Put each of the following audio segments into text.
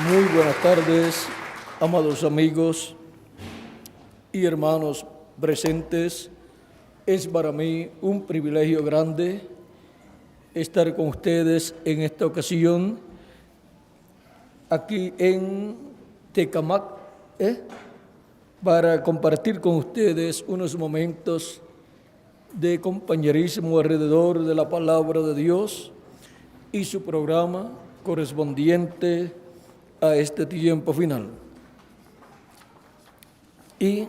Muy buenas tardes, amados amigos y hermanos presentes. Es para mí un privilegio grande estar con ustedes en esta ocasión, aquí en Tecamac, para compartir con ustedes unos momentos de compañerismo alrededor de la palabra de Dios y su programa correspondiente a este tiempo final. Y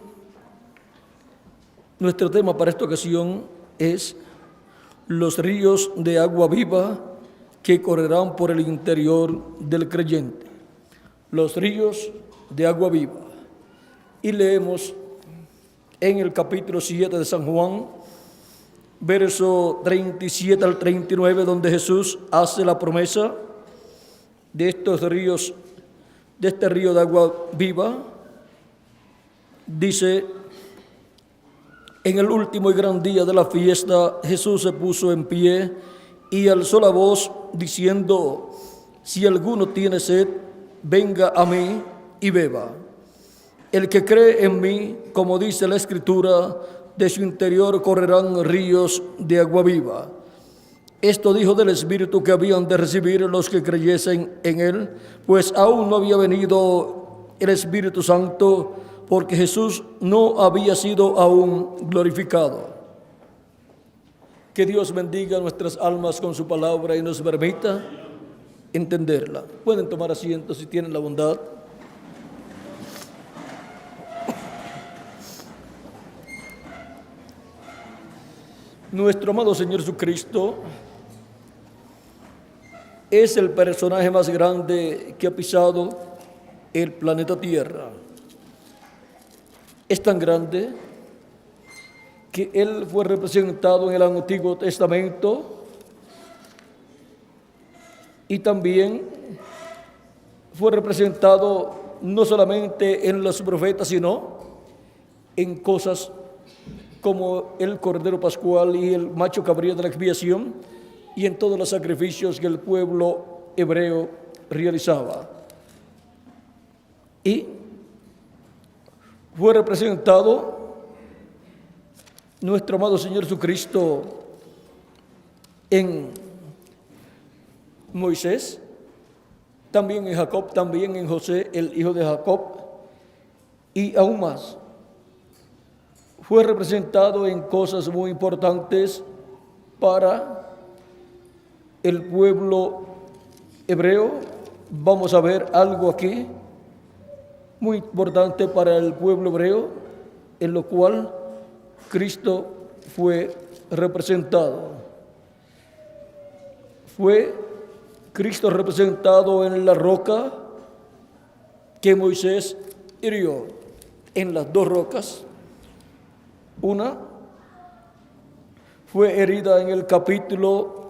nuestro tema para esta ocasión es los ríos de agua viva que correrán por el interior del creyente. Los ríos de agua viva. Y leemos en el capítulo 7 de San Juan, verso 37 al 39, donde Jesús hace la promesa de estos ríos, de este río de agua viva. Dice: en el último y gran día de la fiesta, Jesús se puso en pie y alzó la voz diciendo: si alguno tiene sed, venga a mí y beba. El que cree en mí, como dice la Escritura, de su interior correrán ríos de agua viva. Esto dijo del Espíritu que habían de recibir los que creyesen en Él, pues aún no había venido el Espíritu Santo, porque Jesús no había sido aún glorificado. Que Dios bendiga nuestras almas con su palabra y nos permita entenderla. Pueden tomar asiento si tienen la bondad. Nuestro amado Señor Jesucristo es el personaje más grande que ha pisado el planeta Tierra. Es tan grande que Él fue representado en el Antiguo Testamento y también fue representado no solamente en los profetas, sino en cosas como el Cordero Pascual y el macho cabrío de la expiación, y en todos los sacrificios que el pueblo hebreo realizaba. Y fue representado nuestro amado Señor Jesucristo en Moisés, también en Jacob, también en José, el hijo de Jacob, y aún más. Fue representado en cosas muy importantes para el pueblo hebreo. Vamos a ver algo aquí muy importante para el pueblo hebreo, en lo cual Cristo fue representado. Fue Cristo representado en la roca que Moisés hirió, en las dos rocas. Una fue herida en el capítulo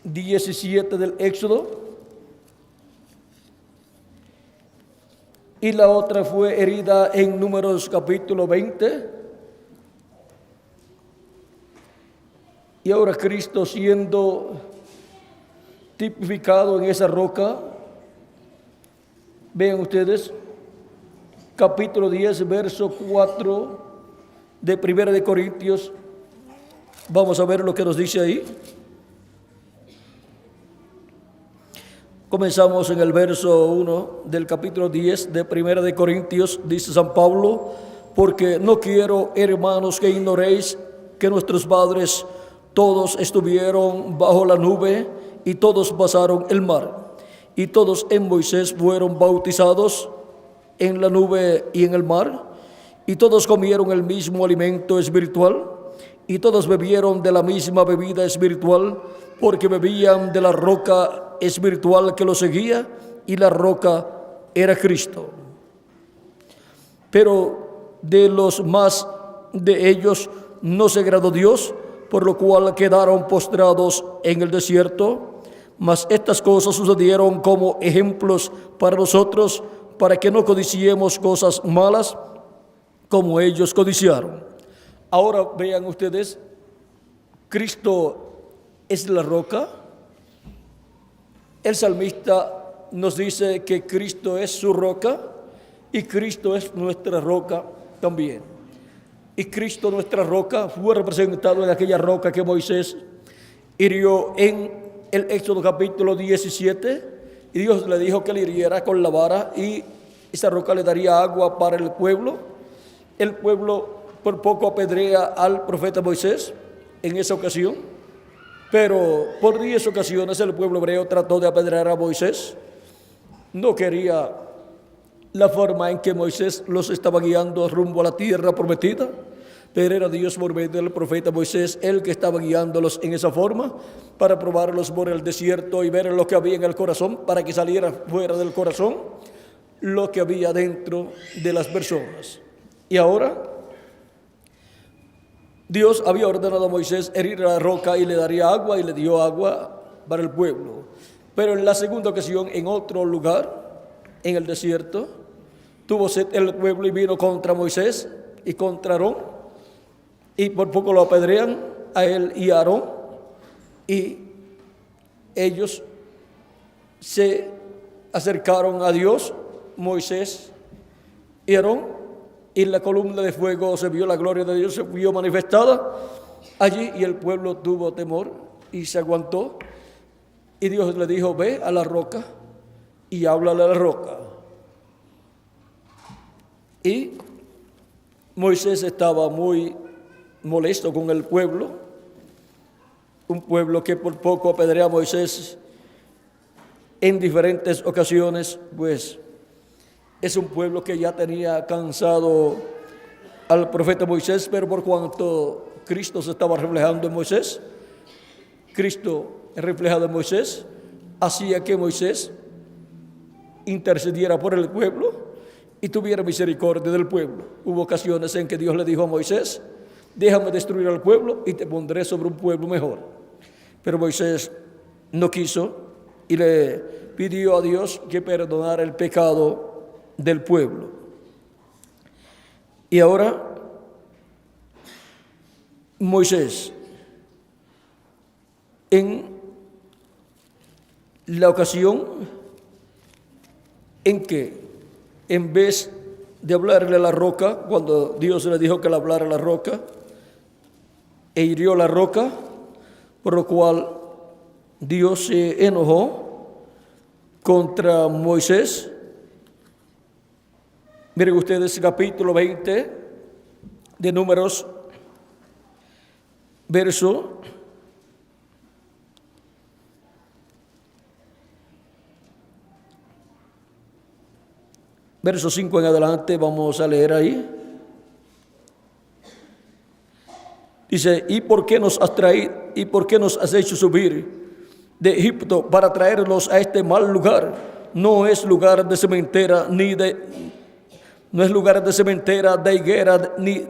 17 del Éxodo y la otra fue herida en Números capítulo 20. Y ahora Cristo, siendo tipificado en esa roca, vean ustedes, capítulo 10, verso 4 de Primera de Corintios. Vamos a ver lo que nos dice ahí. Comenzamos en el verso 1 del capítulo 10 de Primera de Corintios. Dice San Pablo: porque no quiero, hermanos, que ignoréis que nuestros padres todos estuvieron bajo la nube y todos pasaron el mar, y todos en Moisés fueron bautizados en la nube y en el mar, y todos comieron el mismo alimento espiritual, y todos bebieron de la misma bebida espiritual, porque bebían de la roca espiritual que los seguía, y la roca era Cristo. Pero de los más de ellos no se agradó Dios, por lo cual quedaron postrados en el desierto. Mas estas cosas sucedieron como ejemplos para nosotros, para que no codiciemos cosas malas como ellos codiciaron. Ahora vean ustedes, Cristo es la roca. El salmista nos dice que Cristo es su roca y Cristo es nuestra roca también. Y Cristo, nuestra roca, fue representado en aquella roca que Moisés hirió en el Éxodo capítulo 17, y Dios le dijo que le hiriera con la vara y esa roca le daría agua para el pueblo. El pueblo por poco apedrea al profeta Moisés en esa ocasión, pero por 10 ocasiones el pueblo hebreo trató de apedrear a Moisés. No quería la forma en que Moisés los estaba guiando rumbo a la tierra prometida, pero era Dios por medio del profeta Moisés el que estaba guiándolos en esa forma para probarlos por el desierto y ver lo que había en el corazón, para que saliera fuera del corazón lo que había dentro de las personas. Y ahora Dios había ordenado a Moisés herir la roca y le daría agua, y le dio agua para el pueblo. Pero en la segunda ocasión, en otro lugar, en el desierto, tuvo sed el pueblo y vino contra Moisés y contra Aarón, y por poco lo apedrean a él y a Aarón, y ellos se acercaron a Dios, Moisés y Aarón, y en la columna de fuego se vio la gloria de Dios, se vio manifestada allí, y el pueblo tuvo temor y se aguantó. Y Dios le dijo: ve a la roca y háblale a la roca. Y Moisés estaba muy molesto con el pueblo, un pueblo que por poco apedrea a Moisés en diferentes ocasiones, pues es un pueblo que ya tenía cansado al profeta Moisés, pero por cuanto Cristo se estaba reflejando en Moisés, Cristo reflejado en Moisés, hacía que Moisés intercediera por el pueblo y tuviera misericordia del pueblo. Hubo ocasiones en que Dios le dijo a Moisés: déjame destruir al pueblo y te pondré sobre un pueblo mejor. Pero Moisés no quiso y le pidió a Dios que perdonara el pecado del pueblo. Y ahora Moisés, en la ocasión en que, en vez de hablarle a la roca, cuando Dios le dijo que le hablara a la roca, e hirió la roca, por lo cual Dios se enojó contra Moisés. Miren ustedes capítulo 20 de Números, verso 5 en adelante, vamos a leer ahí. Dice: ¿y por qué nos has traído, y por qué nos has hecho subir de Egipto para traernos a este mal lugar? No es lugar de cementera, no es lugar de cementera, de higuera, ni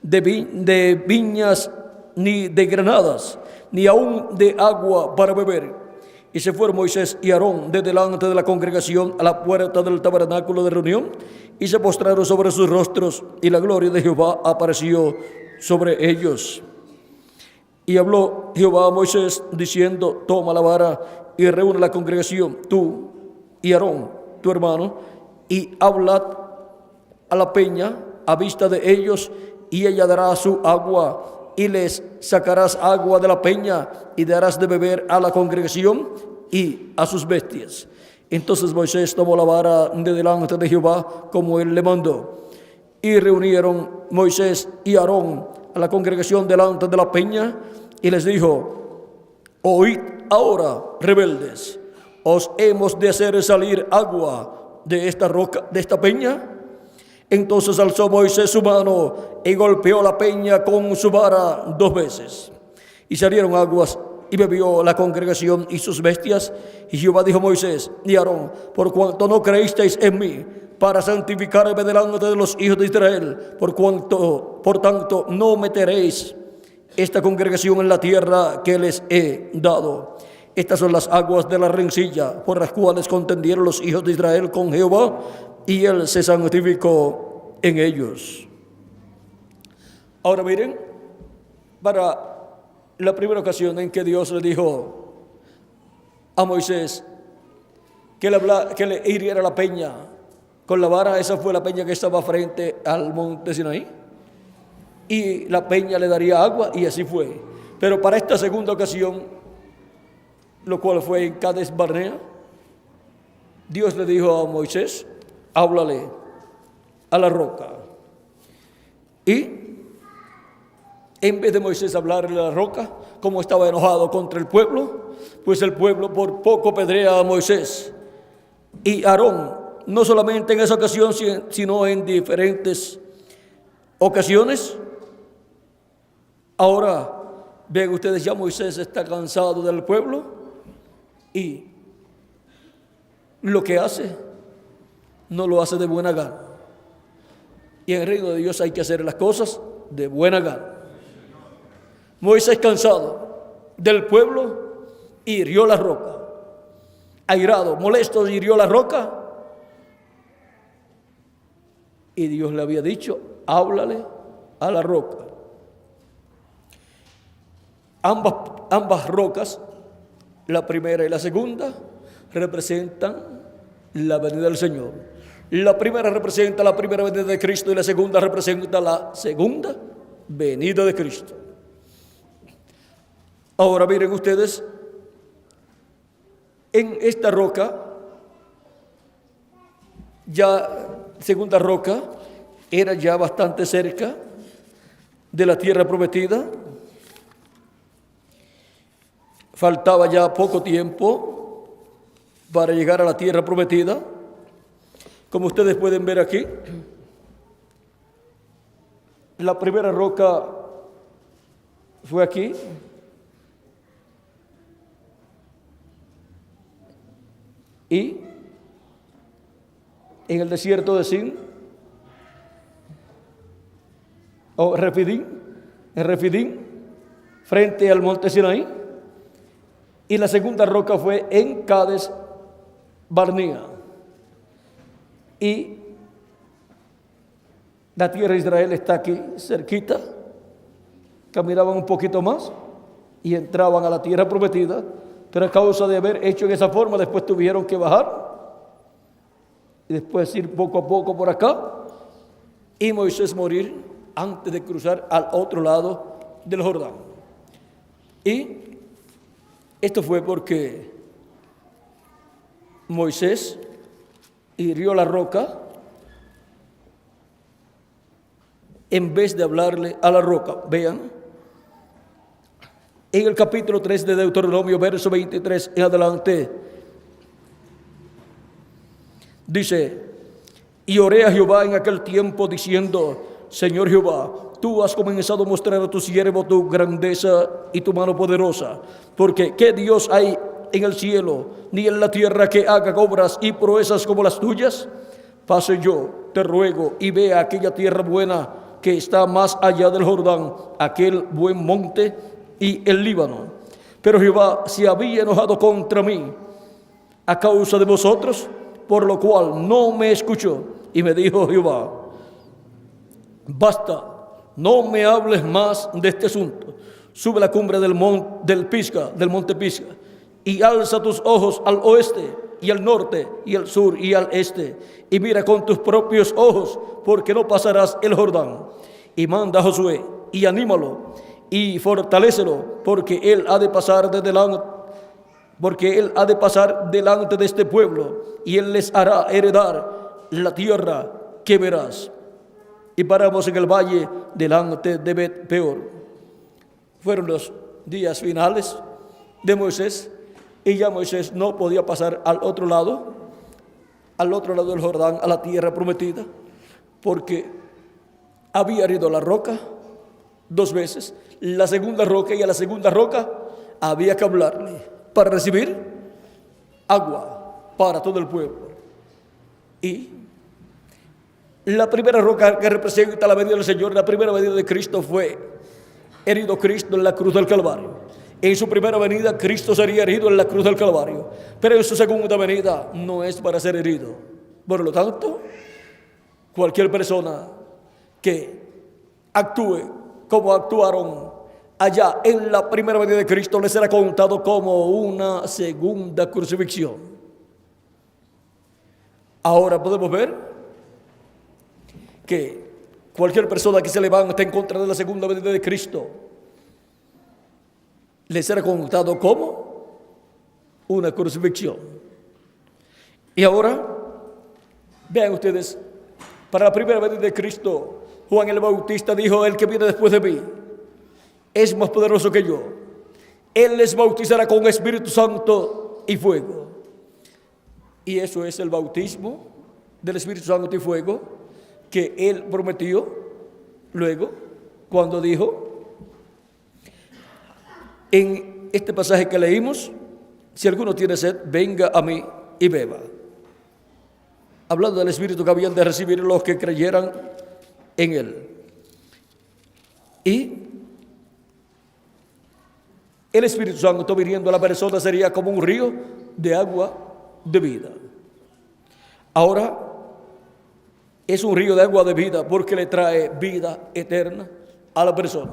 de viñas, ni de granadas, ni aún de agua para beber. Y se fueron Moisés y Aarón de delante de la congregación a la puerta del tabernáculo de reunión, y se postraron sobre sus rostros, y la gloria de Jehová apareció sobre ellos. Y habló Jehová a Moisés diciendo: toma la vara y reúne la congregación, tú y Aarón, tu hermano, y hablad a la peña a vista de ellos, y ella dará su agua, y les sacarás agua de la peña, y darás de beber a la congregación y a sus bestias. Entonces Moisés tomó la vara de delante de Jehová, como él le mandó, y reunieron Moisés y Aarón a la congregación delante de la peña, y les dijo: oíd ahora, rebeldes, ¿os hemos de hacer salir agua de esta roca, de esta peña? Entonces alzó Moisés su mano y golpeó la peña con su vara 2 veces, y salieron aguas, y bebió la congregación y sus bestias. Y Jehová dijo a Moisés y a Aarón: por cuanto no creísteis en mí para santificarme delante de los hijos de Israel, por tanto no meteréis esta congregación en la tierra que les he dado. Estas son las aguas de la rencilla por las cuales contendieron los hijos de Israel con Jehová, y él se santificó en ellos. Ahora miren, para la primera ocasión en que Dios le dijo a Moisés que le hiriera la peña con la vara. Esa fue la peña que estaba frente al monte Sinaí, y la peña le daría agua, y así fue. Pero para esta segunda ocasión, lo cual fue en Cades Barnea, Dios le dijo a Moisés: háblale a la roca. Y en vez de Moisés hablarle a la roca, como estaba enojado contra el pueblo, pues el pueblo por poco apedrea a Moisés. Y Aarón, no solamente en esa ocasión, sino en diferentes ocasiones. Ahora, ven ustedes, ya Moisés está cansado del pueblo, y lo que hace, no lo hace de buena gana. Y en el reino de Dios hay que hacer las cosas de buena gana. Moisés, cansado del pueblo, hirió la roca. Airado, molesto, hirió la roca. Y Dios le había dicho: háblale a la roca. Ambas rocas, la primera y la segunda, representan la venida del Señor. La primera representa la primera venida de Cristo, y la segunda representa la segunda venida de Cristo. Ahora miren ustedes, en esta roca, ya segunda roca, era ya bastante cerca de la tierra prometida. Faltaba ya poco tiempo para llegar a la tierra prometida. Como ustedes pueden ver aquí, la primera roca fue aquí. Y en el desierto de Sin, o Refidín, en Refidín, frente al monte Sinaí. Y la segunda roca fue en Cades Barnea. Y la tierra de Israel está aquí cerquita. Caminaban un poquito más y entraban a la tierra prometida, pero a causa de haber hecho en esa forma, después tuvieron que bajar y después ir poco a poco por acá, y Moisés morir antes de cruzar al otro lado del Jordán. Y esto fue porque Moisés hirió la roca en vez de hablarle a la roca. Vean, en el capítulo 3 de Deuteronomio, verso 23 en adelante, dice: y oré a Jehová en aquel tiempo diciendo: Señor Jehová, tú has comenzado a mostrar a tu siervo tu grandeza y tu mano poderosa, porque ¿qué Dios hay en el cielo ni en la tierra que haga obras y proezas como las tuyas? Pase yo, te ruego, y vea aquella tierra buena que está más allá del Jordán, aquel buen monte y el Líbano. Pero Jehová se había enojado contra mí a causa de vosotros, por lo cual no me escuchó. Y me dijo Jehová: basta, no me hables más de este asunto. Sube a la cumbre del monte Pisga, y alza tus ojos al oeste y al norte y al sur y al este, y mira con tus propios ojos, porque no pasarás el Jordán. Y manda a Josué y anímalo y fortalécelo, porque él ha de pasar delante de este pueblo, y él les hará heredar la tierra que verás. Y paramos en el valle delante de Bet-peor. Fueron los días finales de Moisés, y ya Moisés no podía pasar al otro lado del Jordán, a la tierra prometida, porque había herido la roca 2 veces. La segunda roca, y a la segunda roca había que hablarle para recibir agua para todo el pueblo. Y la primera roca que representa la venida del Señor, la primera venida de Cristo, fue herido Cristo en la cruz del Calvario. En su primera venida, Cristo sería herido en la cruz del Calvario, pero en su segunda venida no es para ser herido. Por lo tanto, cualquier persona que actúe como actuaron allá en la primera venida de Cristo, le será contado como una segunda crucifixión. Ahora podemos ver que cualquier persona que se levante en contra de la segunda venida de Cristo le será contado como una crucifixión. Y ahora, vean ustedes, para la primera venida de Cristo, Juan el Bautista dijo: el que viene después de mí es más poderoso que yo. Él les bautizará con Espíritu Santo y fuego. Y eso es el bautismo del Espíritu Santo y fuego que Él prometió luego cuando dijo en este pasaje que leímos: si alguno tiene sed, venga a mí y beba. Hablando del Espíritu que habían de recibir los que creyeran en Él. Y el Espíritu Santo viniendo a la persona sería como un río de agua de vida. Ahora, es un río de agua de vida porque le trae vida eterna a la persona.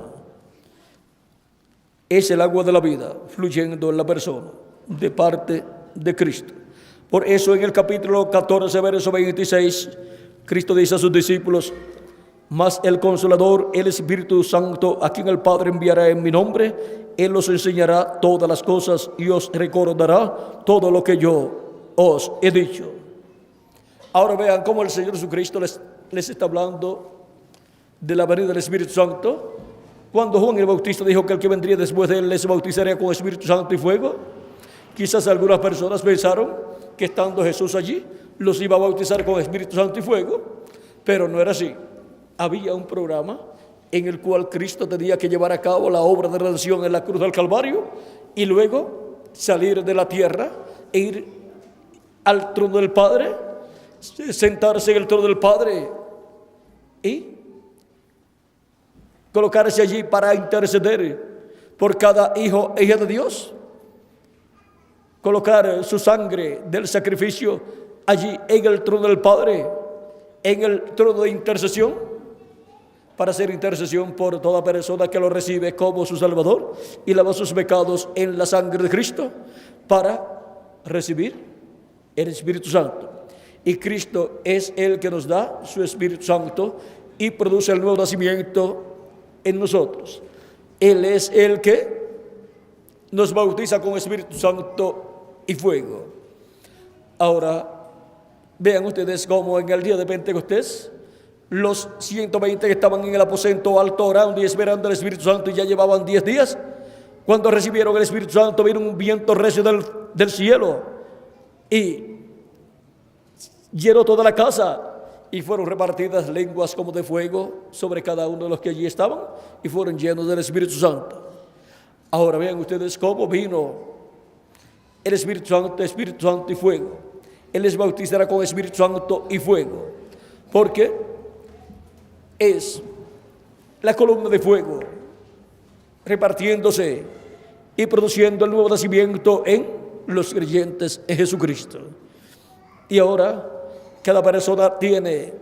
Es el agua de la vida fluyendo en la persona de parte de Cristo. Por eso en el capítulo 14, verso 26, Cristo dice a sus discípulos: mas el Consolador, el Espíritu Santo, a quien el Padre enviará en mi nombre, Él os enseñará todas las cosas y os recordará todo lo que yo os he dicho. Ahora vean cómo el Señor Jesucristo les está hablando de la venida del Espíritu Santo. Cuando Juan el Bautista dijo que el que vendría después de él les bautizaría con Espíritu Santo y fuego, quizás algunas personas pensaron que estando Jesús allí, los iba a bautizar con Espíritu Santo y fuego, pero no era así. Había un programa en el cual Cristo tenía que llevar a cabo la obra de redención en la cruz del Calvario y luego salir de la tierra e ir al trono del Padre, sentarse en el trono del Padre y colocarse allí para interceder por cada hijo e hija de Dios, colocar su sangre del sacrificio allí en el trono del Padre, en el trono de intercesión, para hacer intercesión por toda persona que lo recibe como su Salvador y lava sus pecados en la sangre de Cristo, para recibir el Espíritu Santo. Y Cristo es el que nos da su Espíritu Santo y produce el nuevo nacimiento en nosotros. Él es el que nos bautiza con Espíritu Santo y fuego. Ahora, vean ustedes cómo en el día de Pentecostés, los 120 que estaban en el aposento alto orando y esperando el Espíritu Santo y ya llevaban 10 días, cuando recibieron el Espíritu Santo, vino un viento recio del cielo y llenó toda la casa. Y fueron repartidas lenguas como de fuego sobre cada uno de los que allí estaban y fueron llenos del Espíritu Santo. Ahora vean ustedes cómo vino el Espíritu Santo y fuego. Él les bautizará con Espíritu Santo y fuego, porque es la columna de fuego repartiéndose y produciendo el nuevo nacimiento en los creyentes en Jesucristo. Y ahora cada persona tiene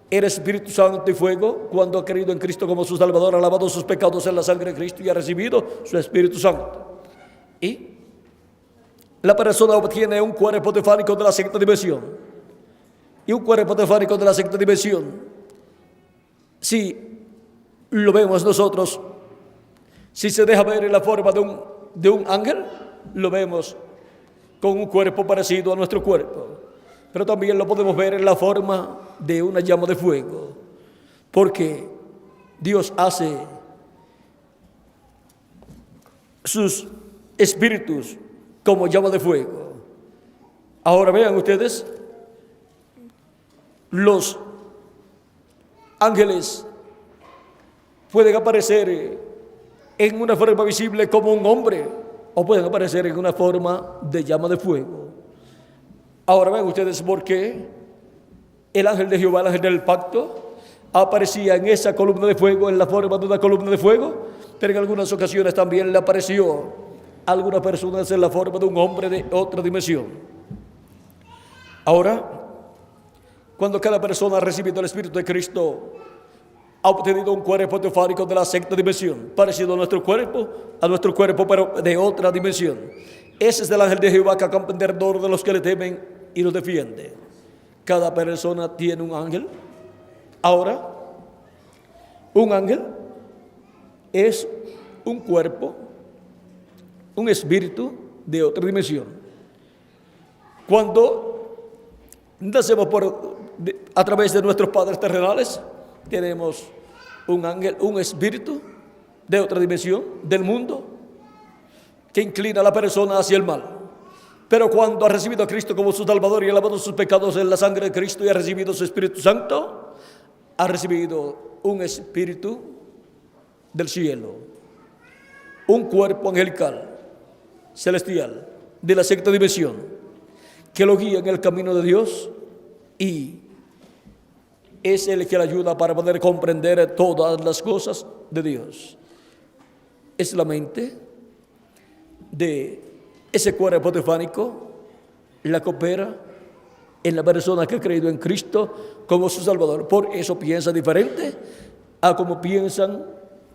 el Espíritu Santo y fuego cuando ha creído en Cristo como su Salvador, ha lavado sus pecados en la sangre de Cristo y ha recibido su Espíritu Santo. Y la persona obtiene un cuerpo teofánico de la sexta dimensión. Y un cuerpo teofánico de la sexta dimensión, si lo vemos nosotros, si se deja ver en la forma de un ángel, lo vemos con un cuerpo parecido a nuestro cuerpo. Pero también lo podemos ver en la forma de una llama de fuego, porque Dios hace sus espíritus como llama de fuego. Ahora vean ustedes, los ángeles pueden aparecer en una forma visible como un hombre o pueden aparecer en una forma de llama de fuego. Ahora ven ustedes por qué el ángel de Jehová, el ángel del pacto, aparecía en esa columna de fuego, en la forma de una columna de fuego, pero en algunas ocasiones también le apareció a algunas personas en la forma de un hombre de otra dimensión. Ahora, cuando cada persona ha recibido el Espíritu de Cristo, ha obtenido un cuerpo teofánico de la sexta dimensión, parecido a nuestro cuerpo, pero de otra dimensión. Ese es el ángel de Jehová que acampa en derredor de los que le temen y los defiende. Cada persona tiene un ángel. Ahora, un ángel es un cuerpo, un espíritu de otra dimensión. Cuando nacemos a través de nuestros padres terrenales, tenemos un ángel, un espíritu de otra dimensión del mundo que inclina a la persona hacia el mal. Pero cuando ha recibido a Cristo como su Salvador y ha lavado sus pecados en la sangre de Cristo y ha recibido su Espíritu Santo, ha recibido un espíritu del cielo, un cuerpo angelical, celestial, de la sexta dimensión, que lo guía en el camino de Dios y es el que le ayuda para poder comprender todas las cosas de Dios. Es la mente de ese cuerpo teofánico, la coopera en la persona que ha creído en Cristo como su Salvador. Por eso piensa diferente a como piensan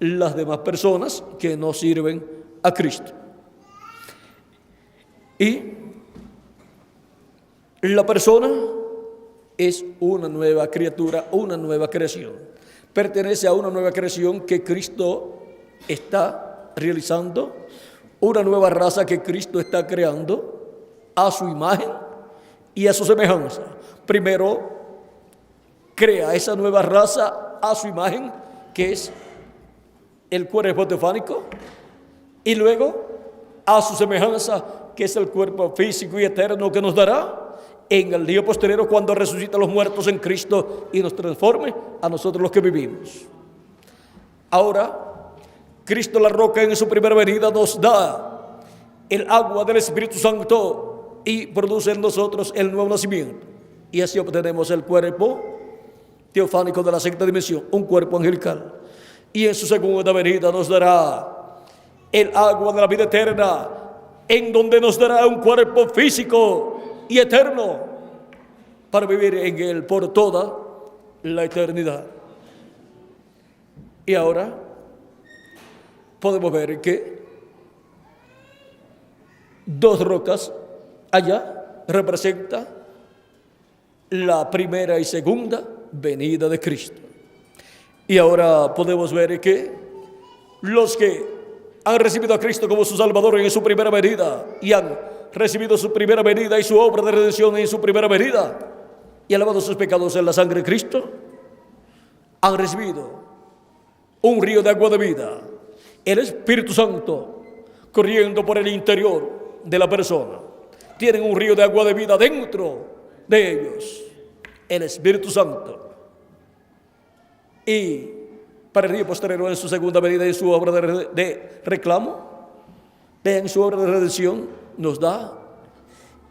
las demás personas que no sirven a Cristo. Y la persona es una nueva criatura, una nueva creación. Pertenece a una nueva creación que Cristo está realizando, una nueva raza que Cristo está creando a su imagen y a su semejanza. Primero crea esa nueva raza a su imagen, que es el cuerpo teofánico, y luego a su semejanza, que es el cuerpo físico y eterno que nos dará en el día posterior cuando resucita a los muertos en Cristo y nos transforme a nosotros los que vivimos. Ahora, Cristo la roca en su primera venida nos da el agua del Espíritu Santo y produce en nosotros el nuevo nacimiento. Y así obtenemos el cuerpo teofánico de la sexta dimensión, un cuerpo angelical. Y en su segunda venida nos dará el agua de la vida eterna, en donde nos dará un cuerpo físico y eterno para vivir en él por toda la eternidad. Y ahora podemos ver que dos rocas allá representan la primera y segunda venida de Cristo. Y ahora podemos ver que los que han recibido a Cristo como su Salvador en su primera venida y han recibido su primera venida y su obra de redención en su primera venida y han lavado sus pecados en la sangre de Cristo, han recibido un río de agua de vida, el Espíritu Santo corriendo por el interior de la persona. Tienen un río de agua de vida dentro de ellos, el Espíritu Santo. Y para el día posterior en su segunda venida y su obra de reclamo, en su obra de redención nos da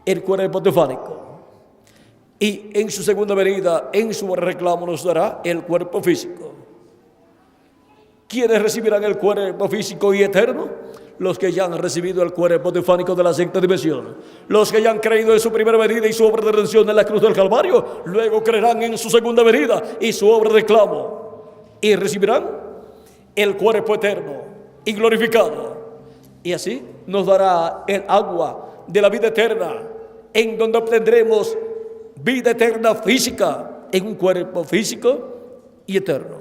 el cuerpo teofánico. Y en su segunda venida, en su obra de reclamo, nos dará el cuerpo físico. ¿Quiénes recibirán el cuerpo físico y eterno? Los que ya han recibido el cuerpo teofánico de la sexta dimensión. Los que ya han creído en su primera venida y su obra de redención en la cruz del Calvario, luego creerán en su segunda venida y su obra de reclamo. Y recibirán el cuerpo eterno y glorificado. Y así nos dará el agua de la vida eterna, en donde obtendremos vida eterna física en un cuerpo físico y eterno.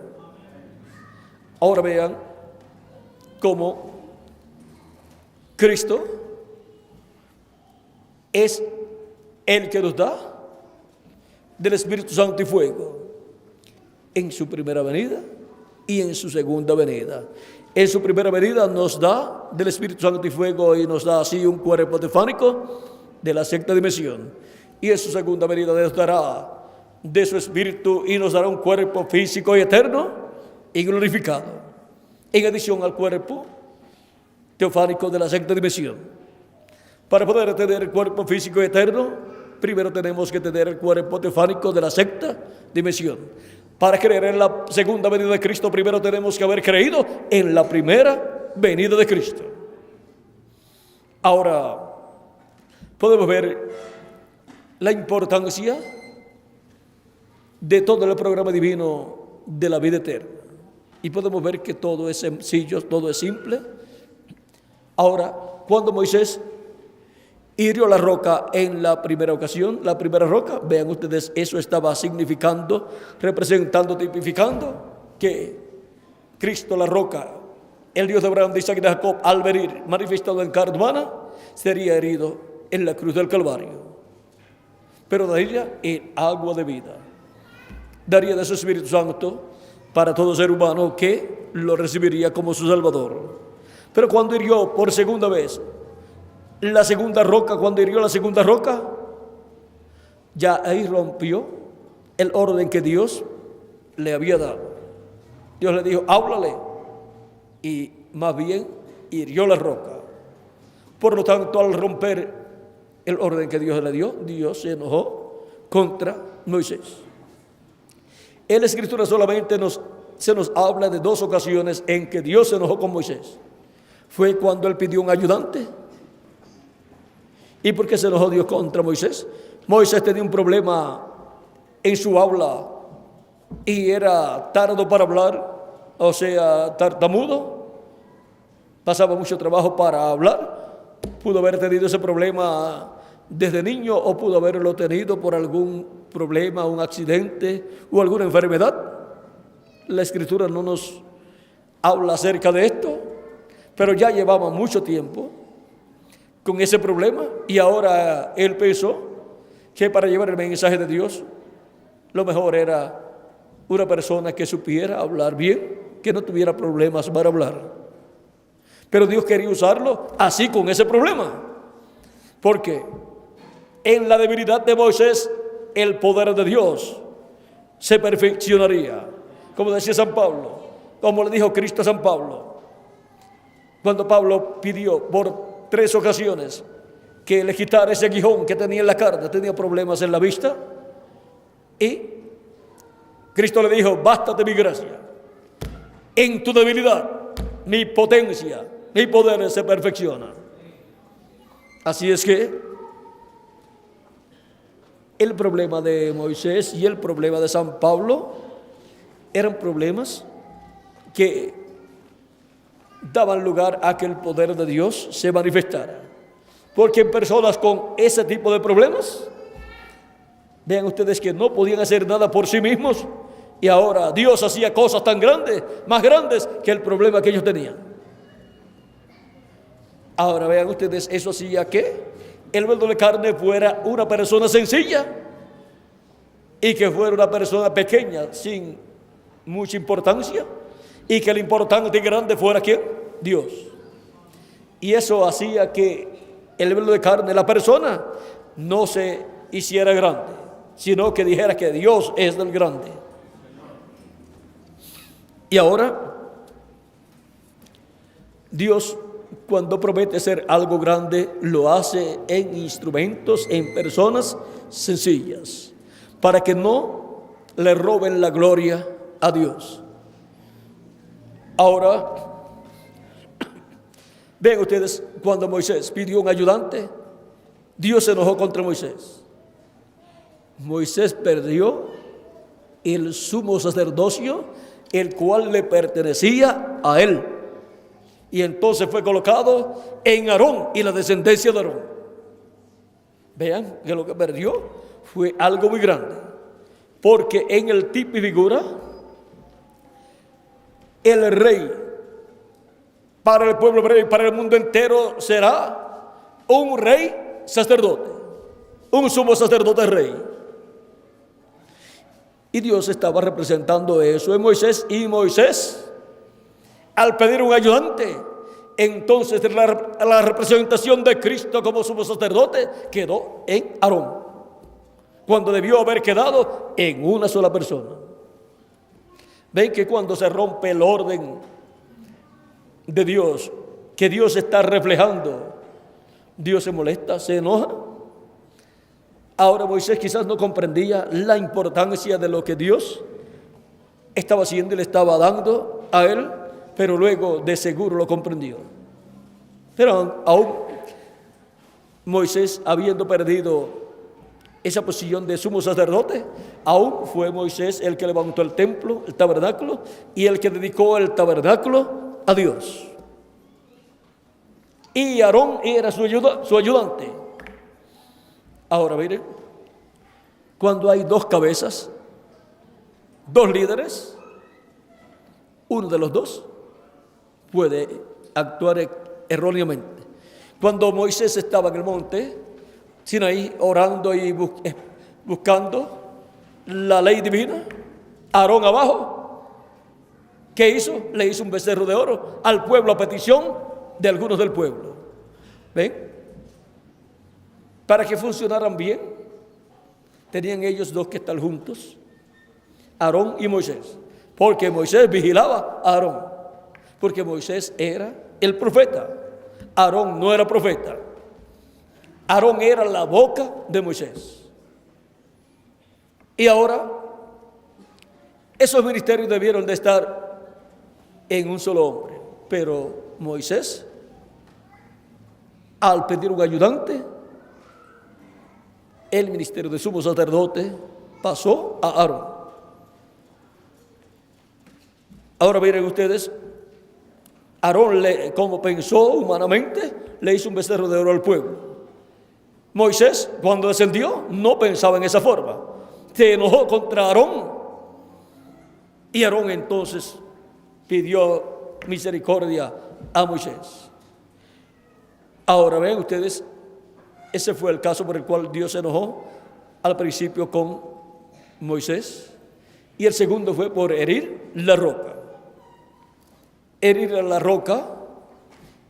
Ahora vean cómo Cristo es el que nos da del Espíritu Santo y fuego en su primera venida y en su segunda venida. En su primera venida nos da del Espíritu Santo y fuego y nos da así un cuerpo teofánico de la sexta dimensión. Y en su segunda venida nos dará de su Espíritu y nos dará un cuerpo físico y eterno y glorificado, en adición al cuerpo teofánico de la sexta dimensión. Para poder tener el cuerpo físico y eterno, primero tenemos que tener el cuerpo teofánico de la sexta dimensión. Para creer en la segunda venida de Cristo, primero tenemos que haber creído en la primera venida de Cristo. Ahora, podemos ver la importancia de todo el programa divino de la vida eterna. Y podemos ver que todo es sencillo, todo es simple. Ahora, cuando Moisés hirió la roca en la primera ocasión, la primera roca. Vean ustedes, eso estaba significando, representando, tipificando que Cristo la roca, el Dios de Abraham, de Isaac y de Jacob, al venir manifestado en carne humana, sería herido en la cruz del Calvario. Pero daría el agua de vida, daría de su Espíritu Santo para todo ser humano que lo recibiría como su Salvador. Pero cuando hirió por segunda vez la segunda roca, cuando hirió la segunda roca, ya ahí rompió el orden que Dios le había dado. Dios le dijo, háblale, y más bien hirió la roca. Por lo tanto, al romper el orden que Dios le dio, Dios se enojó contra Moisés. En la Escritura solamente se nos habla de 2 ocasiones en que Dios se enojó con Moisés. Fue cuando él pidió un ayudante. ¿Y por qué se enojó Dios contra Moisés? Moisés tenía un problema en su habla y era tardo para hablar, o sea, tartamudo. Pasaba mucho trabajo para hablar. Pudo haber tenido ese problema desde niño o pudo haberlo tenido por algún problema, un accidente o alguna enfermedad. La Escritura no nos habla acerca de esto, pero ya llevaba mucho tiempo con ese problema y ahora él pensó que para llevar el mensaje de Dios lo mejor era una persona que supiera hablar bien, que no tuviera problemas para hablar. Pero Dios quería usarlo así con ese problema, porque en la debilidad de Moisés el poder de Dios se perfeccionaría, como decía San Pablo, como le dijo Cristo a San Pablo, cuando Pablo pidió por 3 ocasiones que le quitara ese aguijón que tenía en la carne, tenía problemas en la vista, y Cristo le dijo, bástate mi gracia, en tu debilidad mi potencia, mi poder se perfecciona. Así es que el problema de Moisés y el problema de San Pablo eran problemas que daban lugar a que el poder de Dios se manifestara. Porque en personas con ese tipo de problemas, vean ustedes que no podían hacer nada por sí mismos y ahora Dios hacía cosas tan grandes, más grandes que el problema que ellos tenían. Ahora vean ustedes, eso hacía que el verbo de carne fuera una persona sencilla y que fuera una persona pequeña, sin mucha importancia, y que el importante y grande fuera ¿quién? Dios. Y eso hacía que el verbo de carne, la persona, no se hiciera grande, sino que dijera que Dios es el grande. Y ahora, Dios, cuando promete hacer algo grande, lo hace en instrumentos, en personas sencillas, para que no le roben la gloria a Dios. Ahora, ven ustedes, cuando Moisés pidió un ayudante, Dios se enojó contra Moisés. Moisés perdió el sumo sacerdocio, el cual le pertenecía a él. Y entonces fue colocado en Aarón y la descendencia de Aarón. Vean que lo que perdió fue algo muy grande, porque en el tipo y figura, el rey para el pueblo hebreo y para el mundo entero será un rey sacerdote, un sumo sacerdote rey. Y Dios estaba representando eso en Moisés, y Moisés, al pedir un ayudante, entonces la representación de Cristo como sumo sacerdote quedó en Aarón, cuando debió haber quedado en una sola persona. Ven que cuando se rompe el orden de Dios, que Dios está reflejando, Dios se molesta, se enoja. Ahora Moisés quizás no comprendía la importancia de lo que Dios estaba haciendo y le estaba dando a él, pero luego de seguro lo comprendió. Pero aún Moisés, habiendo perdido esa posición de sumo sacerdote, aún fue Moisés el que levantó el templo, el tabernáculo, y el que dedicó el tabernáculo a Dios. Y Aarón era su ayudante. Ahora miren, cuando hay dos cabezas, dos líderes, uno de los dos puede actuar erróneamente. Cuando Moisés estaba en el monte Sinaí orando y buscando la ley divina, Aarón abajo, ¿qué hizo? Le hizo un becerro de oro al pueblo a petición de algunos del pueblo. ¿Ven? Para que funcionaran bien, tenían ellos dos que estar juntos, Aarón y Moisés, porque Moisés vigilaba a Aarón, porque Moisés era el profeta, Aarón no era profeta. Aarón era la boca de Moisés. Y ahora, esos ministerios debieron de estar en un solo hombre, pero Moisés, al pedir un ayudante, el ministerio de sumo sacerdote pasó a Aarón. Ahora miren ustedes, Aarón, como pensó humanamente, le hizo un becerro de oro al pueblo. Moisés, cuando descendió, no pensaba en esa forma. Se enojó contra Aarón. Y Aarón entonces pidió misericordia a Moisés. Ahora ven ustedes, ese fue el caso por el cual Dios se enojó al principio con Moisés. Y el segundo fue por herir la roca. Herir a la roca,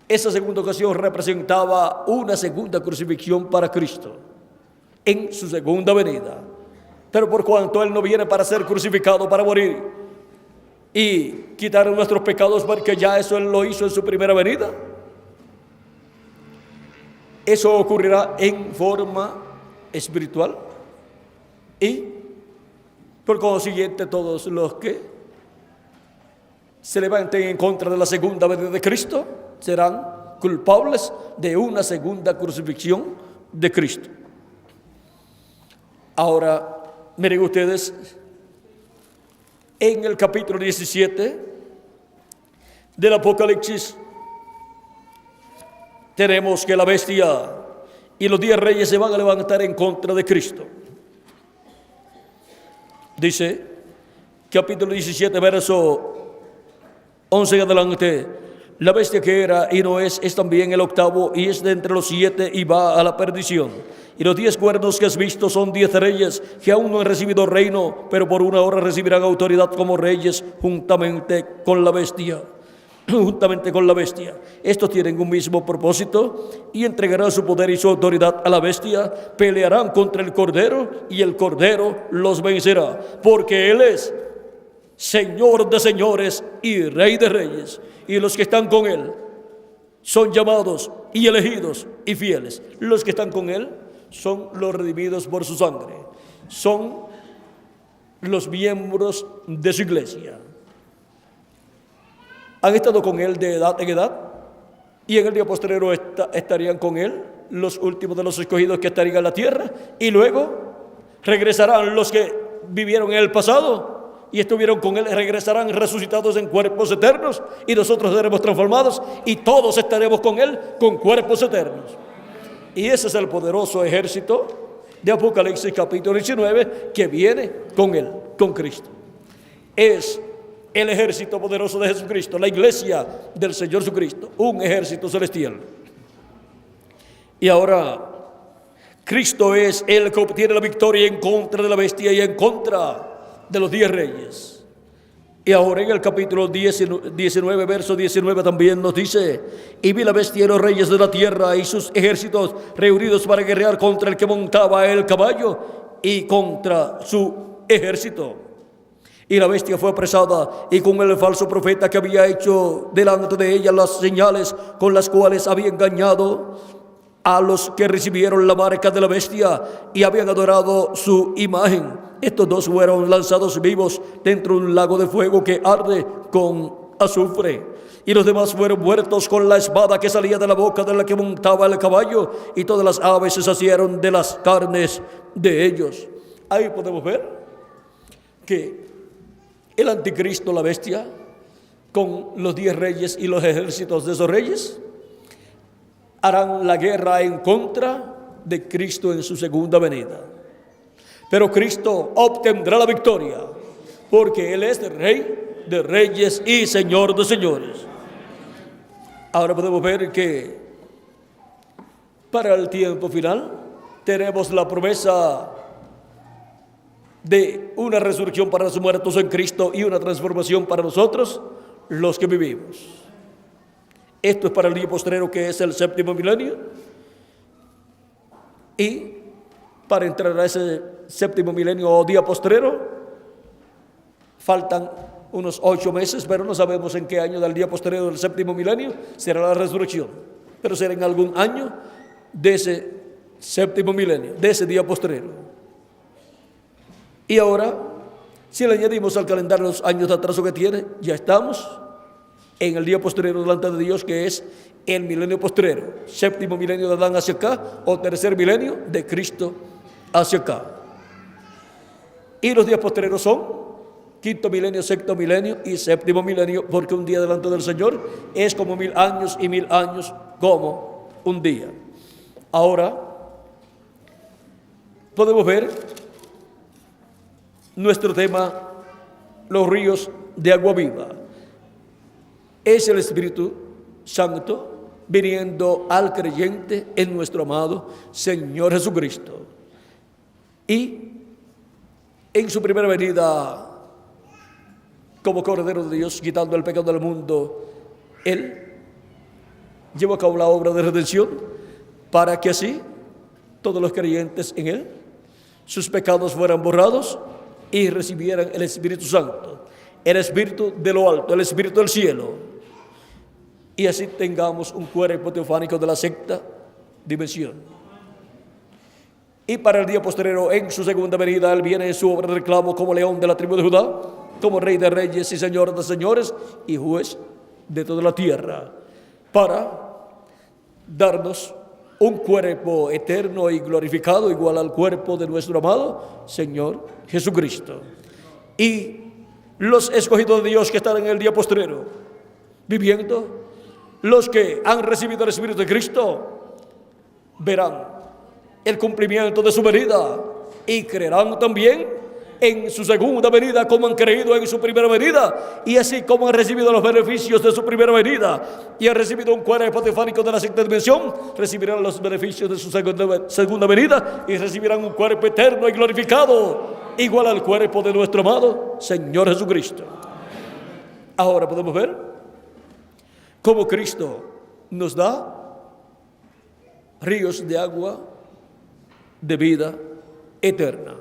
esa segunda ocasión representaba una segunda crucifixión para Cristo en su segunda venida. Pero por cuanto Él no viene para ser crucificado, para morir y quitar nuestros pecados, porque ya eso Él lo hizo en su primera venida, eso ocurrirá en forma espiritual y por consiguiente todos los que se levanten en contra de la segunda venida de Cristo serán culpables de una segunda crucifixión de Cristo. Ahora, miren ustedes, en el capítulo 17 del Apocalipsis, tenemos que la bestia y los 10 reyes se van a levantar en contra de Cristo. Dice, capítulo 17, verso 11 en adelante: la bestia que era y no es también el octavo, y es de entre los 7 y va a la perdición. Y los 10 cuernos que has visto son 10 reyes que aún no han recibido reino, pero por una hora recibirán autoridad como reyes juntamente con la bestia. Juntamente con la bestia. Estos tienen un mismo propósito y entregarán su poder y su autoridad a la bestia. Pelearán contra el Cordero y el Cordero los vencerá, porque Él es Señor de señores y Rey de reyes, y los que están con Él son llamados y elegidos y fieles. Los que están con Él son los redimidos por su sangre, son los miembros de su iglesia. Han estado con Él de edad en edad, y en el día posterior estarían con Él los últimos de los escogidos que estarían en la tierra, y luego regresarán los que vivieron en el pasado y estuvieron con Él, regresarán resucitados en cuerpos eternos, y nosotros seremos transformados y todos estaremos con Él con cuerpos eternos. Y ese es el poderoso ejército de Apocalipsis capítulo 19 que viene con Él, con Cristo. Es el ejército poderoso de Jesucristo, la iglesia del Señor Jesucristo, un ejército celestial. Y ahora, Cristo es el que obtiene la victoria en contra de la bestia y en contra de los 10 reyes. Y ahora en el capítulo 19, verso 19 también nos dice: y vi la bestia y los reyes de la tierra y sus ejércitos reunidos para guerrear contra el que montaba el caballo y contra su ejército. Y la bestia fue apresada, y con el falso profeta que había hecho delante de ella las señales con las cuales había engañado a los que recibieron la marca de la bestia y habían adorado su imagen. Estos dos fueron lanzados vivos dentro de un lago de fuego que arde con azufre. Y los demás fueron muertos con la espada que salía de la boca de la que montaba el caballo, y todas las aves se saciaron de las carnes de ellos. Ahí podemos ver que el anticristo, la bestia, con los 10 reyes y los ejércitos de esos reyes, harán la guerra en contra de Cristo en su segunda venida. Pero Cristo obtendrá la victoria, porque Él es el Rey de reyes y Señor de señores. Ahora podemos ver que para el tiempo final tenemos la promesa de una resurrección para los muertos en Cristo y una transformación para nosotros, los que vivimos. Esto es para el día postrero, que es el séptimo milenio. Y para entrar a ese séptimo milenio o día postrero, faltan unos 8 meses, pero no sabemos en qué año del día postrero del séptimo milenio será la resurrección. Pero será en algún año de ese séptimo milenio, de ese día postrero. Y ahora, si le añadimos al calendario los años de atraso que tiene, ya estamos en el día postrero delante de Dios, que es el milenio postrero, séptimo milenio de Adán hacia acá, o tercer milenio de Cristo hacia acá. Y los días postreros son quinto milenio, sexto milenio y séptimo milenio, porque un día delante del Señor es como 1000 años y 1000 años como un día. Ahora podemos ver nuestro tema, los ríos de agua viva. Es el Espíritu Santo viniendo al creyente en nuestro amado Señor Jesucristo. Y en su primera venida como Cordero de Dios, quitando el pecado del mundo, Él llevó a cabo la obra de redención para que así todos los creyentes en Él, sus pecados fueran borrados y recibieran el Espíritu Santo, el Espíritu de lo alto, el Espíritu del cielo. Y así tengamos un cuerpo teofánico de la sexta dimensión. Y para el día posterior, en su segunda venida, Él viene en su obra de reclamo como león de la tribu de Judá, como Rey de reyes y Señor de señores y juez de toda la tierra, para darnos un cuerpo eterno y glorificado, igual al cuerpo de nuestro amado Señor Jesucristo. Y los escogidos de Dios que están en el día postrero, viviendo, los que han recibido el Espíritu de Cristo, verán el cumplimiento de su venida y creerán también en su segunda venida como han creído en su primera venida, y así como han recibido los beneficios de su primera venida y han recibido un cuerpo teofánico de la sexta dimensión, recibirán los beneficios de su segunda venida y recibirán un cuerpo eterno y glorificado igual al cuerpo de nuestro amado Señor Jesucristo. Ahora podemos ver cómo Cristo nos da ríos de agua de vida eterna.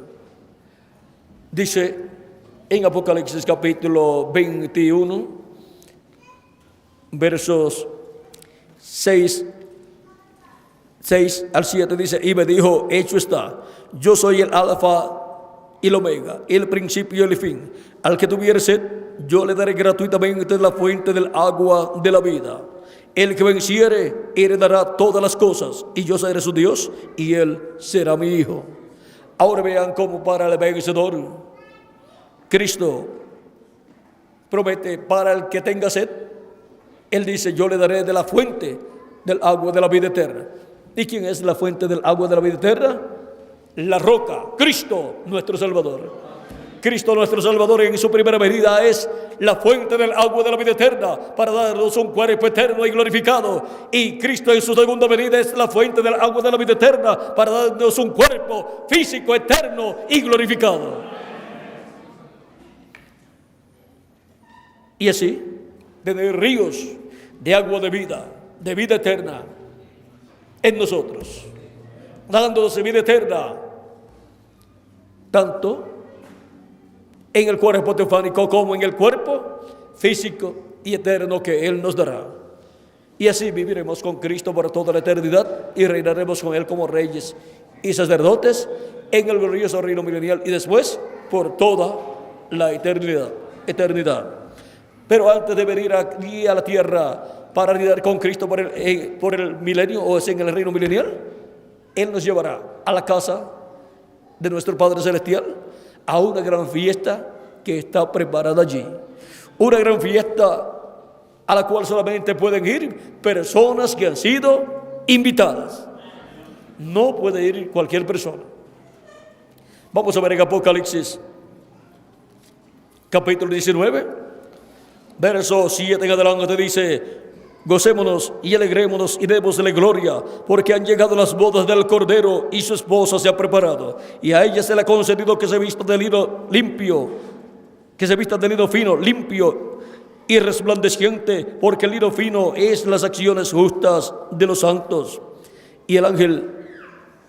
Dice en Apocalipsis capítulo 21, versos 6 al 7, dice: y me dijo, hecho está, yo soy el alfa y el omega, el principio y el fin. Al que tuviere sed, yo le daré gratuitamente de la fuente del agua de la vida. El que venciere heredará todas las cosas, y yo seré su Dios, y él será mi hijo. Ahora vean cómo para el vencedor, Cristo promete para el que tenga sed. Él dice, yo le daré de la fuente del agua de la vida eterna. ¿Y quién es la fuente del agua de la vida eterna? La roca, Cristo nuestro Salvador. Cristo nuestro Salvador en su primera venida es la fuente del agua de la vida eterna para darnos un cuerpo eterno y glorificado. Y Cristo en su segunda venida es la fuente del agua de la vida eterna para darnos un cuerpo físico eterno y glorificado. Y así, tener ríos de agua de vida eterna en nosotros, dándonos vida eterna, tanto en el cuerpo teofánico como en el cuerpo físico y eterno que Él nos dará. Y así viviremos con Cristo por toda la eternidad y reinaremos con Él como reyes y sacerdotes en el glorioso reino milenial y después por toda la eternidad. Pero antes de venir aquí a la tierra para reinar con Cristo por el milenio, o es en el reino milenial, Él nos llevará a la casa de nuestro Padre Celestial, a una gran fiesta que está preparada allí. Una gran fiesta a la cual solamente pueden ir personas que han sido invitadas. No puede ir cualquier persona. Vamos a ver en Apocalipsis, capítulo 19, verso 7 en adelante, dice: gocémonos y alegrémonos y démosle gloria, porque han llegado las bodas del Cordero y su esposa se ha preparado. Y a ella se le ha concedido que se vista de lino limpio, que se vista de lino fino, limpio y resplandeciente, porque el lino fino es las acciones justas de los santos. Y el ángel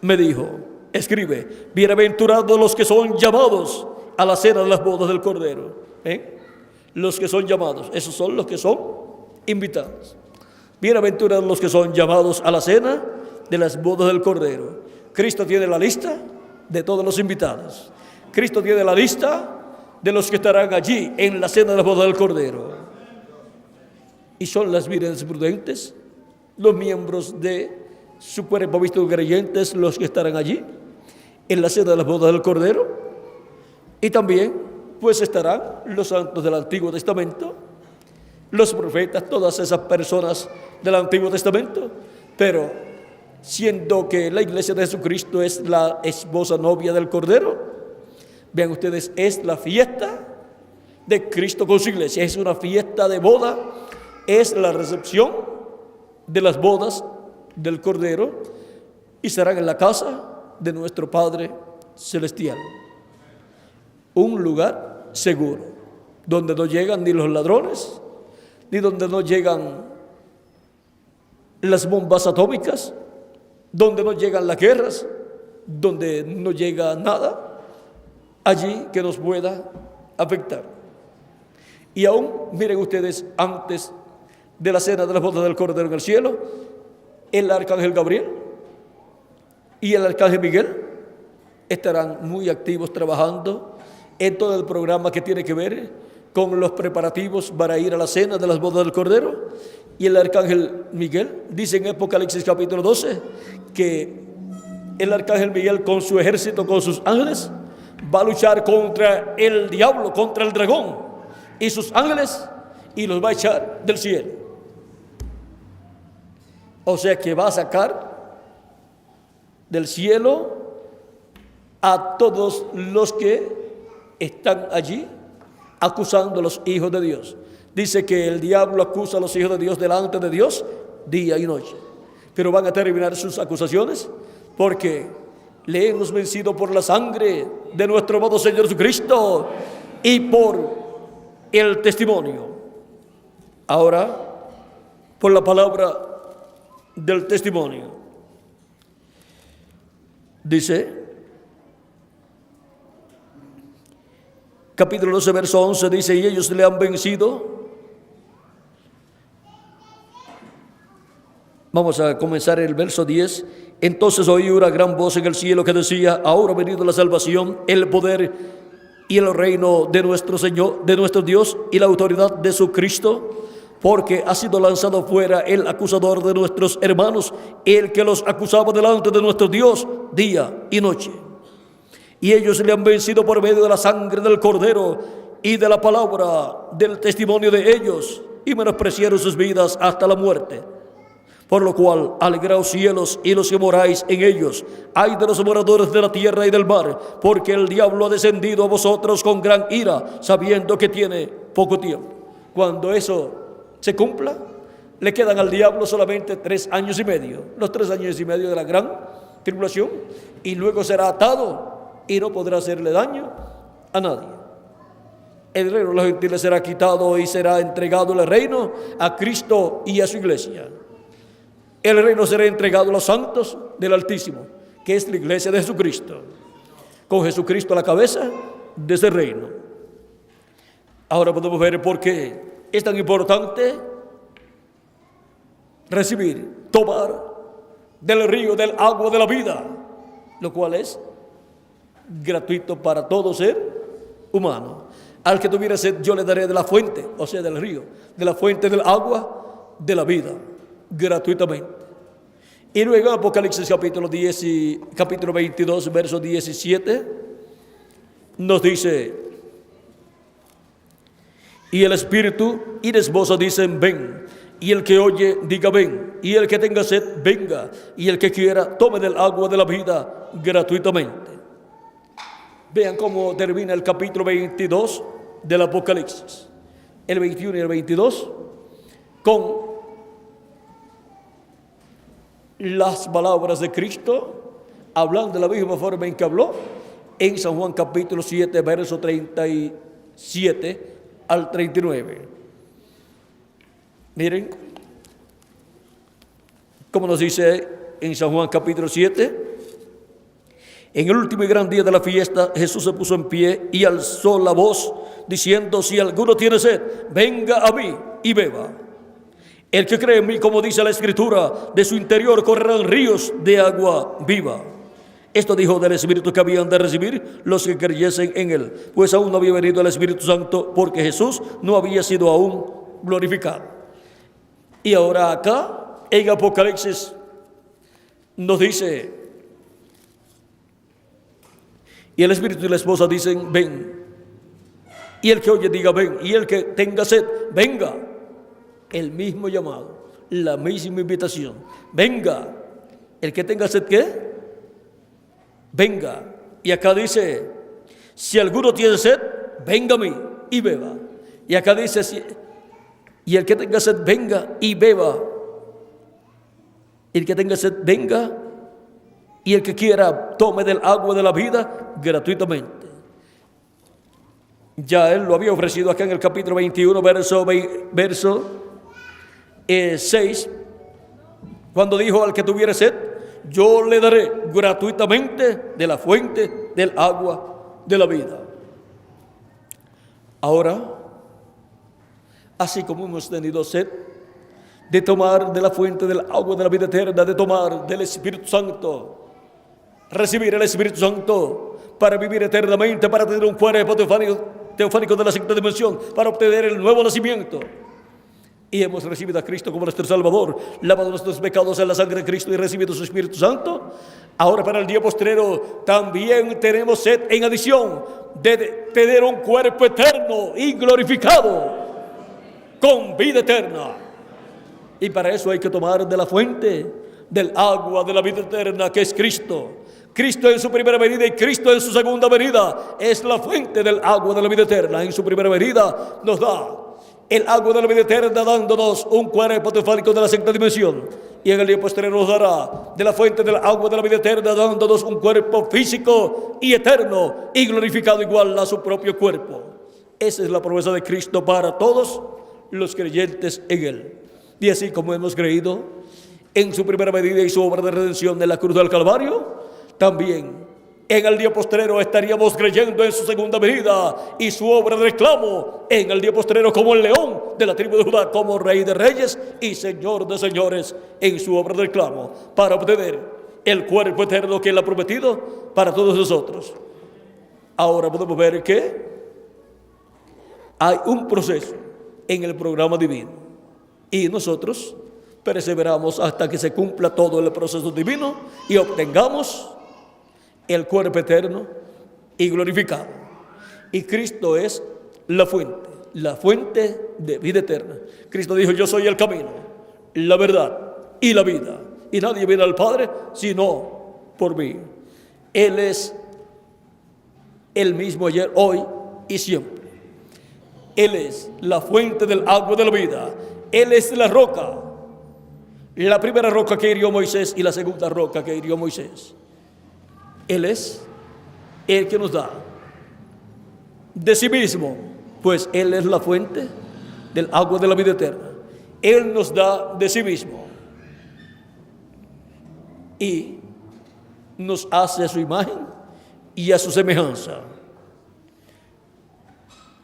me dijo: escribe, bienaventurados los que son llamados a la cena de las bodas del Cordero. Los que son llamados, esos son los que son invitados. Bienaventurados los que son llamados a la cena de las bodas del Cordero. Cristo tiene la lista de todos los invitados. Cristo tiene la lista de los que estarán allí en la cena de las bodas del Cordero. Y son las vírgenes prudentes, los miembros de su cuerpo visto creyentes, los que estarán allí en la cena de las bodas del Cordero. Y también pues estarán los santos del Antiguo Testamento, los profetas, todas esas personas del Antiguo Testamento. Pero siendo que la iglesia de Jesucristo es la esposa novia del Cordero, vean ustedes, es la fiesta de Cristo con su iglesia, es una fiesta de boda, es la recepción de las bodas del Cordero, y serán en la casa de nuestro Padre Celestial, un lugar seguro, donde no llegan ni los ladrones, ni donde no llegan las bombas atómicas, donde no llegan las guerras, donde no llega nada allí que nos pueda afectar. Y aún, miren ustedes, antes de la cena de las bodas del Cordero en el cielo, el arcángel Gabriel y el arcángel Miguel estarán muy activos trabajando en todo el programa que tiene que ver con los preparativos para ir a la cena de las bodas del Cordero. Y el arcángel Miguel dice en Apocalipsis capítulo 12 que el arcángel Miguel con su ejército, con sus ángeles, va a luchar contra el diablo, contra el dragón y sus ángeles, y los va a echar del cielo. O sea que va a sacar del cielo a todos los que están allí acusando a los hijos de Dios. Dice que el diablo acusa a los hijos de Dios delante de Dios día y noche, pero van a terminar sus acusaciones porque le hemos vencido por la sangre de nuestro amado Señor Jesucristo y por el testimonio. Ahora, por la palabra del testimonio, dice capítulo 12, verso 11, dice: y ellos le han vencido. Vamos a comenzar el verso 10. Entonces oí una gran voz en el cielo que decía: ahora ha venido la salvación, el poder y el reino de nuestro Señor, de nuestro Dios, y la autoridad de su Cristo, porque ha sido lanzado fuera el acusador de nuestros hermanos, el que los acusaba delante de nuestro Dios día y noche. Y ellos le han vencido por medio de la sangre del Cordero y de la palabra del testimonio de ellos, y menospreciaron sus vidas hasta la muerte. Por lo cual, alegraos cielos y los que moráis en ellos. Ay de los moradores de la tierra y del mar, porque el diablo ha descendido a vosotros con gran ira, sabiendo que tiene poco tiempo. Cuando eso se cumpla, le quedan al diablo solamente 3 años y medio, los 3 años y medio de la gran tribulación, y luego será atado y no podrá hacerle daño a nadie. El reino de los gentiles será quitado y será entregado el reino a Cristo y a su iglesia. El reino será entregado a los santos del Altísimo, que es la iglesia de Jesucristo, con Jesucristo a la cabeza de ese reino. Ahora podemos ver por qué es tan importante recibir, tomar del río del agua de la vida, lo cual es gratuito para todo ser humano. Al que tuviera sed yo le daré de la fuente, o sea del río, de la fuente del agua de la vida, gratuitamente. Y luego Apocalipsis capítulo 10 y capítulo 22 verso 17 nos dice: y el Espíritu y la esposa dicen: ven. Y el que oye, diga ven. Y el que tenga sed, venga. Y el que quiera, tome del agua de la vida gratuitamente. Vean cómo termina el capítulo 22 del Apocalipsis. El 21 y el 22 con las palabras de Cristo, hablando de la misma forma en que habló en San Juan capítulo 7, verso 37 al 39. Miren como nos dice en San Juan capítulo 7. En el último y gran día de la fiesta, Jesús se puso en pie y alzó la voz, diciendo: si alguno tiene sed, venga a mí y beba. El que cree en mí, como dice la Escritura, de su interior correrán ríos de agua viva. Esto dijo del Espíritu que habían de recibir los que creyesen en él, pues aún no había venido el Espíritu Santo, porque Jesús no había sido aún glorificado. Y ahora acá, en Apocalipsis, nos dice: y el Espíritu y la esposa dicen: ven. Y el que oye, diga ven. Y el que tenga sed, venga. El mismo llamado, la misma invitación. Venga. El que tenga sed, ¿qué? Venga. Y acá dice: si alguno tiene sed, venga a mí y beba. Y acá dice: y el que tenga sed, venga y beba. El que tenga sed, venga. Y el que quiera, tome del agua de la vida gratuitamente. Ya él lo había ofrecido acá en el capítulo 21, verso 6, cuando dijo: al que tuviere sed, yo le daré gratuitamente de la fuente del agua de la vida. Ahora, así como hemos tenido sed de tomar de la fuente del agua de la vida eterna, de tomar del Espíritu Santo, recibir el Espíritu Santo para vivir eternamente, para tener un cuerpo teofánico de la sexta dimensión, para obtener el nuevo nacimiento. Y hemos recibido a Cristo como nuestro Salvador, lavado nuestros pecados en la sangre de Cristo y recibido su Espíritu Santo. Ahora, para el día postrero, también tenemos sed, en adición, de tener un cuerpo eterno y glorificado, con vida eterna. Y para eso hay que tomar de la fuente del agua de la vida eterna, que es Cristo. Cristo en su primera venida y Cristo en su segunda venida es la fuente del agua de la vida eterna. En su primera venida nos da el agua de la vida eterna, dándonos un cuerpo teofánico de la sexta dimensión. Y en el día posterior nos dará de la fuente del agua de la vida eterna, dándonos un cuerpo físico y eterno y glorificado igual a su propio cuerpo. Esa es la promesa de Cristo para todos los creyentes en él. Y así como hemos creído en su primera venida y su obra de redención de la cruz del Calvario, también en el día postrero estaríamos creyendo en su segunda venida y su obra de reclamo en el día postrero como el león de la tribu de Judá, como rey de reyes y señor de señores en su obra de reclamo, para obtener el cuerpo eterno que él ha prometido para todos nosotros. Ahora podemos ver que hay un proceso en el programa divino y nosotros perseveramos hasta que se cumpla todo el proceso divino y obtengamos el cuerpo eterno y glorificado. Y Cristo es la fuente de vida eterna. Cristo dijo: yo soy el camino, la verdad y la vida, y nadie viene al Padre sino por mí. Él es el mismo ayer, hoy y siempre. Él es la fuente del agua de la vida. Él es la roca, la primera roca que hirió Moisés y la segunda roca que hirió Moisés. Él es el que nos da de sí mismo, pues Él es la fuente del agua de la vida eterna. Él nos da de sí mismo y nos hace a su imagen y a su semejanza.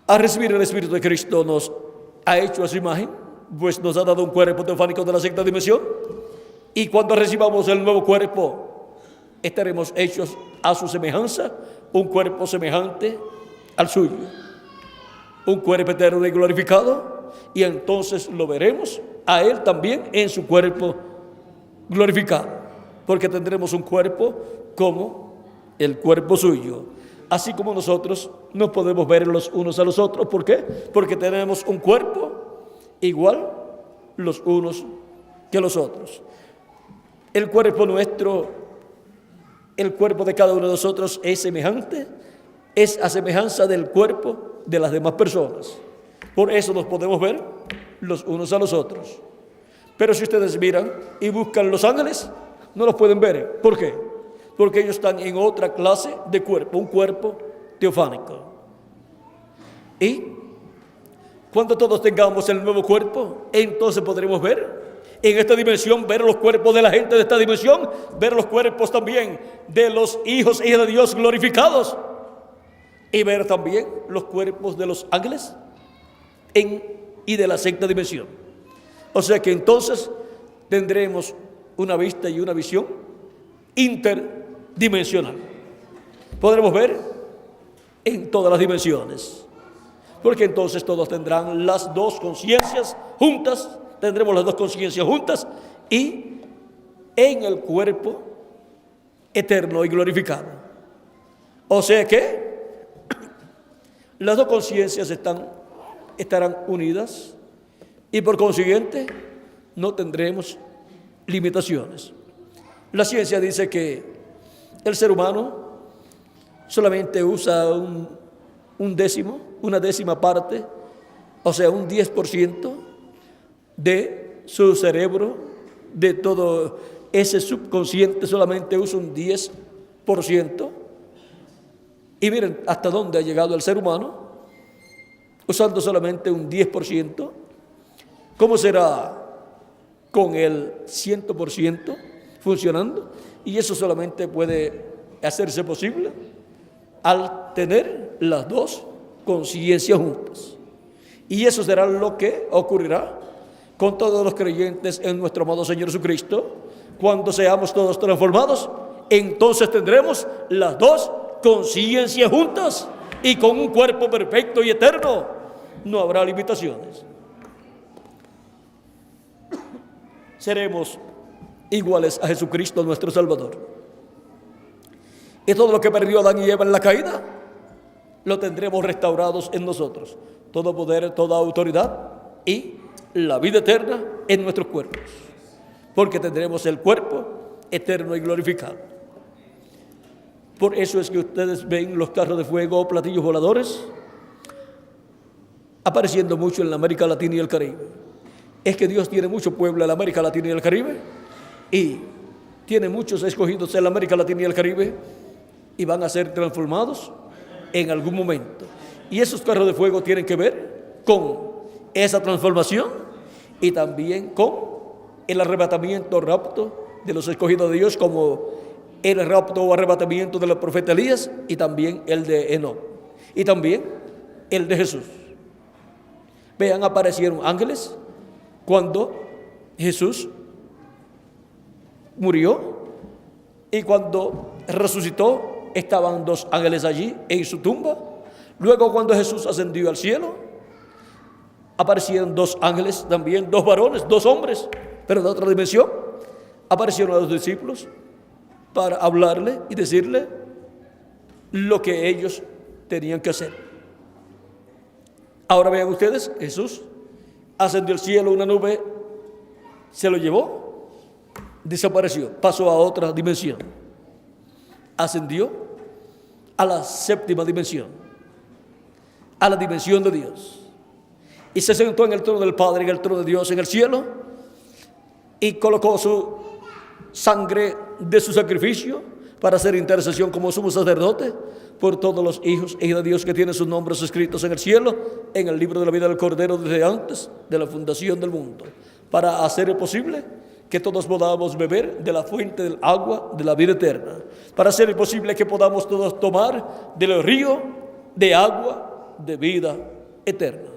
Al recibir el Espíritu de Cristo nos ha hecho a su imagen, pues nos ha dado un cuerpo teofánico de la sexta dimensión, y cuando recibamos el nuevo cuerpo estaremos hechos a su semejanza, un cuerpo semejante al suyo, un cuerpo eterno y glorificado, y entonces lo veremos a él también en su cuerpo glorificado, porque tendremos un cuerpo como el cuerpo suyo. Así como nosotros no podemos ver los unos a los otros. ¿Por qué? Porque tenemos un cuerpo igual los unos que los otros. El cuerpo nuestro, el cuerpo de cada uno de nosotros es semejante, es a semejanza del cuerpo de las demás personas. Por eso nos podemos ver los unos a los otros. Pero si ustedes miran y buscan los ángeles, no los pueden ver. ¿Por qué? Porque ellos están en otra clase de cuerpo, un cuerpo teofánico. Y cuando todos tengamos el nuevo cuerpo, entonces podremos ver en esta dimensión, ver los cuerpos de la gente de esta dimensión, ver los cuerpos también de los hijos e hijas de Dios glorificados, y ver también los cuerpos de los ángeles y de la sexta dimensión. O sea que entonces tendremos una vista y una visión interdimensional. Podremos ver en todas las dimensiones, porque entonces todos tendrán las dos conciencias juntas, tendremos las dos conciencias juntas y en el cuerpo eterno y glorificado. O sea que las dos conciencias estarán unidas y por consiguiente no tendremos limitaciones. La ciencia dice que el ser humano solamente usa una décima parte, o sea, un 10% de su cerebro, de todo ese subconsciente, solamente usa un 10%. Y miren hasta dónde ha llegado el ser humano, usando solamente un 10%. ¿Cómo será con el 100% funcionando? Y eso solamente puede hacerse posible al tener las dos conciencias juntas. Y eso será lo que ocurrirá con todos los creyentes en nuestro amado Señor Jesucristo. Cuando seamos todos transformados, entonces tendremos las dos conciencias juntas y con un cuerpo perfecto y eterno. No habrá limitaciones. Seremos iguales a Jesucristo nuestro Salvador. Y todo lo que perdió Adán y Eva en la caída, lo tendremos restaurados en nosotros. Todo poder, toda autoridad y la vida eterna en nuestros cuerpos. Porque tendremos el cuerpo eterno y glorificado. Por eso es que ustedes ven los carros de fuego o platillos voladores apareciendo mucho en la América Latina y el Caribe. Es que Dios tiene mucho pueblo en la América Latina y el Caribe y tiene muchos escogidos en la América Latina y el Caribe y van a ser transformados en algún momento. Y esos carros de fuego tienen que ver con esa transformación y también con el arrebatamiento, rapto de los escogidos de Dios, como el rapto o arrebatamiento del profeta Elías y también el de Enoc y también el de Jesús. Vean, aparecieron ángeles cuando Jesús murió y cuando resucitó estaban dos ángeles allí en su tumba. Luego cuando Jesús ascendió al cielo aparecieron dos ángeles también, dos varones, dos hombres, pero de otra dimensión. Aparecieron a los discípulos para hablarle y decirle lo que ellos tenían que hacer. Ahora vean ustedes, Jesús ascendió al cielo, una nube se lo llevó, desapareció, pasó a otra dimensión, ascendió a la séptima dimensión, a la dimensión de Dios, y se sentó en el trono del Padre, en el trono de Dios en el cielo, y colocó su sangre de su sacrificio para hacer intercesión como sumo sacerdote por todos los hijos e hijas de Dios que tienen sus nombres escritos en el cielo, en el libro de la vida del Cordero desde antes de la fundación del mundo, para hacer posible que todos podamos beber de la fuente del agua de la vida eterna, para hacer posible que podamos todos tomar del río de agua de vida eterna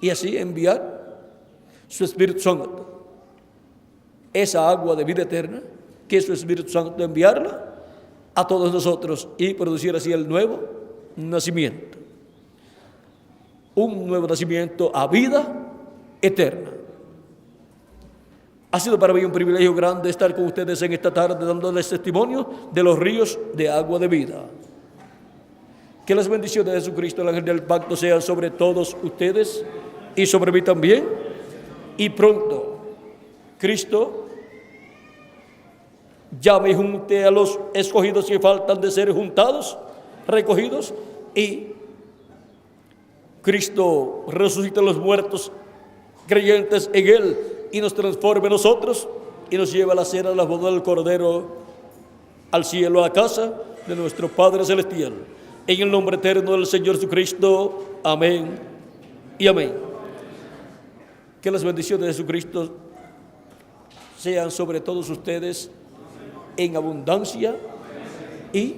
y así enviar su Espíritu Santo. Esa agua de vida eterna, que es su Espíritu Santo, enviarla a todos nosotros y producir así el nuevo nacimiento. Un nuevo nacimiento a vida eterna. Ha sido para mí un privilegio grande estar con ustedes en esta tarde dándoles testimonio de los ríos de agua de vida. Que las bendiciones de Jesucristo, el ángel del pacto, sean sobre todos ustedes y sobre mí también. Y pronto Cristo, llame y junte a los escogidos que faltan de ser juntados, recogidos, y Cristo resucite a los muertos creyentes en Él y nos transforme nosotros y nos lleve a la cena de la boda del Cordero, al cielo, a casa de nuestro Padre Celestial. En el nombre eterno del Señor Jesucristo. Amén y amén. Que las bendiciones de Jesucristo sean sobre todos ustedes en abundancia y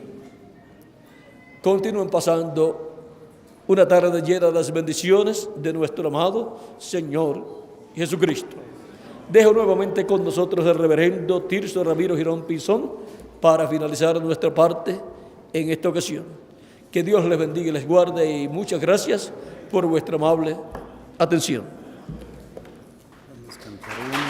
continúen pasando una tarde llena de las bendiciones de nuestro amado Señor Jesucristo. Dejo nuevamente con nosotros el reverendo Tirso Ramiro Girón Pinzón para finalizar nuestra parte en esta ocasión. Que Dios les bendiga y les guarde, y muchas gracias por vuestra amable atención. Vamos a cantar